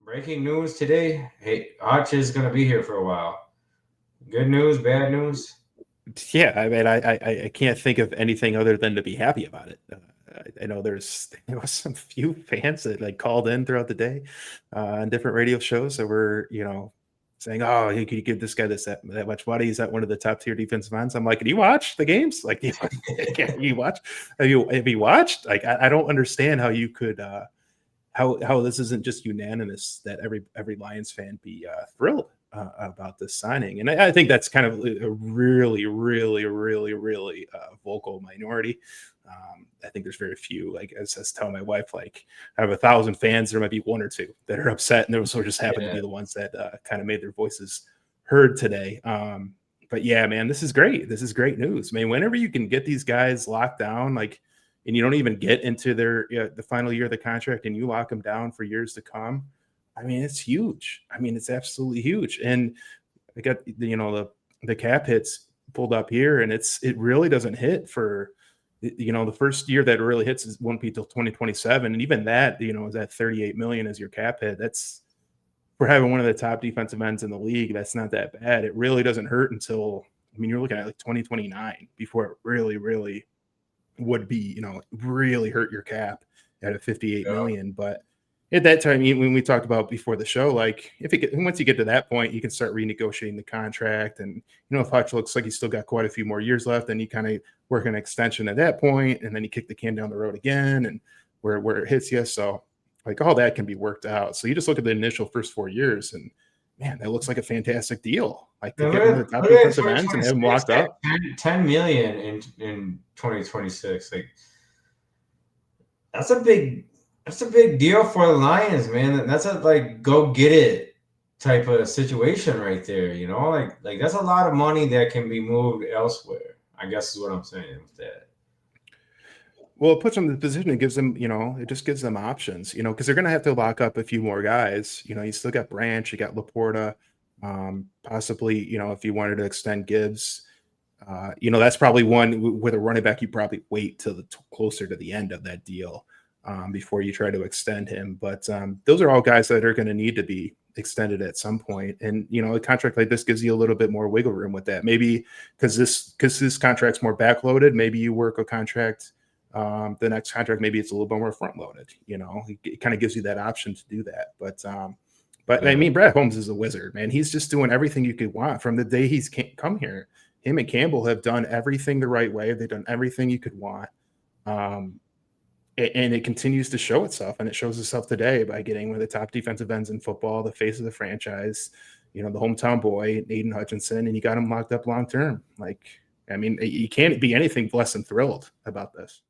Breaking news today. Hey, Hutch is going to be here for a while. Good news, bad news. Yeah, I mean, I can't think of anything other than to be happy about it. I know there was some few fans that like called in throughout the day on different radio shows that were, saying, "Oh, hey, could you give this guy that much money? He's at one of the top tier defensive ends." I'm like, "Can you watch the games? Like, can you watch? Have you watched? Like, I don't understand how you could how this isn't just unanimous that every Lions fan be thrilled about this signing, and I think that's kind of a really, really, really, really vocal minority. I think there's very few. Like as I was telling my wife, like I have 1,000 fans, there might be one or two that are upset, and those just happen to Yeah. be the ones that kind of made their voices heard today. But yeah, man, this is great. This is great news, man. Whenever you can get these guys locked down, like and you don't even get into the final year of the contract and you lock them down for years to come. I mean, it's huge. I mean, it's absolutely huge. And I got the cap hits pulled up here, and it really doesn't hit for the first year that it really hits is won't be till 2027, and even that is at 38 million as your cap hit. That's for having one of the top defensive ends in the league. That's not that bad. It really doesn't hurt until you're looking at like 2029 before it really would be, really hurt your cap at a 58 Yeah. million. But at that time, when we talked about before the show, like once you get to that point, you can start renegotiating the contract. And, if Hutch looks like he's still got quite a few more years left, then you kind of work an extension at that point, and then you kick the can down the road again and where it hits you. So like all that can be worked out. So you just look at the initial first 4 years and man, that looks like a fantastic deal. Like to Now, get one of the top look at defensive ends and have them 2026. locked That up. 10 million in 2026. Like that's a big deal for the Lions, man. That's a like go get it type of situation right there. Like that's a lot of money that can be moved elsewhere. I guess is what I'm saying with that. Well, it puts them in the position. It gives them, it just gives them options, because they're going to have to lock up a few more guys. You still got Branch, you got Laporta, possibly, if you wanted to extend Gibbs, that's probably one with a running back. You probably wait till closer to the end of that deal before you try to extend him. But those are all guys that are going to need to be extended at some point. And a contract like this gives you a little bit more wiggle room with that. Maybe because this contract's more backloaded. Maybe you work a contract. The next contract, maybe it's a little bit more front loaded. It kind of gives you that option to do that. But I Yeah. mean, Brad Holmes is a wizard, man. He's just doing everything you could want from the day he's come here. Him and Campbell have done everything the right way. They've done everything you could want. And it continues to show itself, and it shows itself today by getting one of the top defensive ends in football, the face of the franchise, the hometown boy, Aidan Hutchinson, and you got him locked up long term. Like, I mean, you can't be anything less than thrilled about this.